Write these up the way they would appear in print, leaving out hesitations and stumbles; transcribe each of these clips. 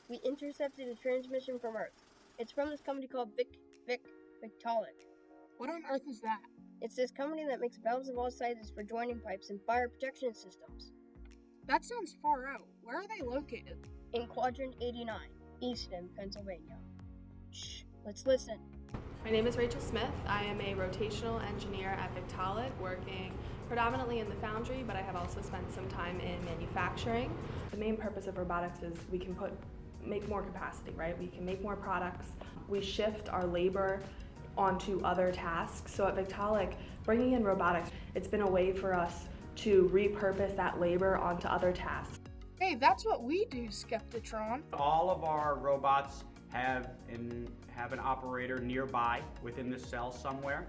We intercepted a transmission from Earth. It's from this company called Victaulic. What on earth is that? It's this company that makes valves of all sizes for joining pipes and fire protection systems. That sounds far out. Where are they located? In Quadrant 89, Easton, Pennsylvania. Shh, let's listen. My name is Rachel Smith. I am a rotational engineer at Victaulic, working predominantly in the foundry, but I have also spent some time in manufacturing. The main purpose of robotics is we can make more capacity, right? We can make more products. We shift our labor onto other tasks. So at Victaulic, bringing in robotics, it's been a way for us to repurpose that labor onto other tasks. Hey, that's what we do, Skeptotron. All of our robots have an operator nearby within the cell somewhere.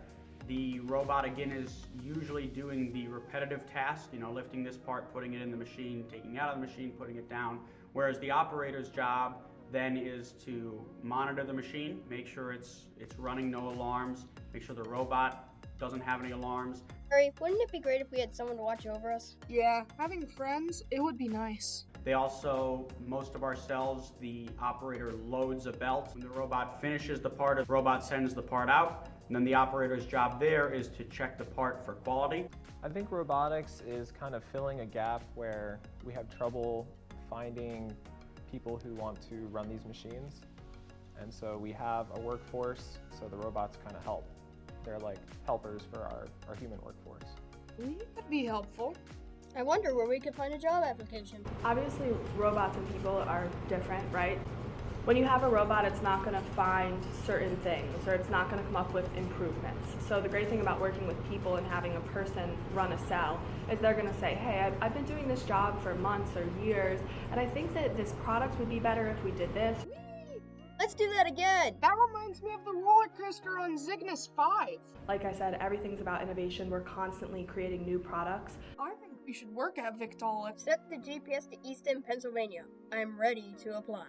The robot, again, is usually doing the repetitive task, lifting this part, putting it in the machine, taking it out of the machine, putting it down, whereas the operator's job then is to monitor the machine, make sure it's running, no alarms, make sure the robot doesn't have any alarms. Harry, wouldn't it be great if we had someone to watch over us? Yeah, having friends, it would be nice. They also, most of our cells, the operator loads a belt. When the robot finishes the part, the robot sends the part out, and then the operator's job there is to check the part for quality. I think robotics is kind of filling a gap where we have trouble finding people who want to run these machines. And so we have a workforce, so the robots kind of help. They're like helpers for our human workforce. We could be helpful. I wonder where we could find a job application. Obviously, robots and people are different, right? When you have a robot, it's not going to find certain things, or it's not going to come up with improvements. So the great thing about working with people and having a person run a cell is they're going to say, hey, I've been doing this job for months or years, and I think that this product would be better if we did this. Let's do that again! That reminds me of the roller coaster on Cygnus 5. Like I said, everything's about innovation. We're constantly creating new products. I think we should work at Victaulic. Set the GPS to Easton, Pennsylvania. I'm ready to apply.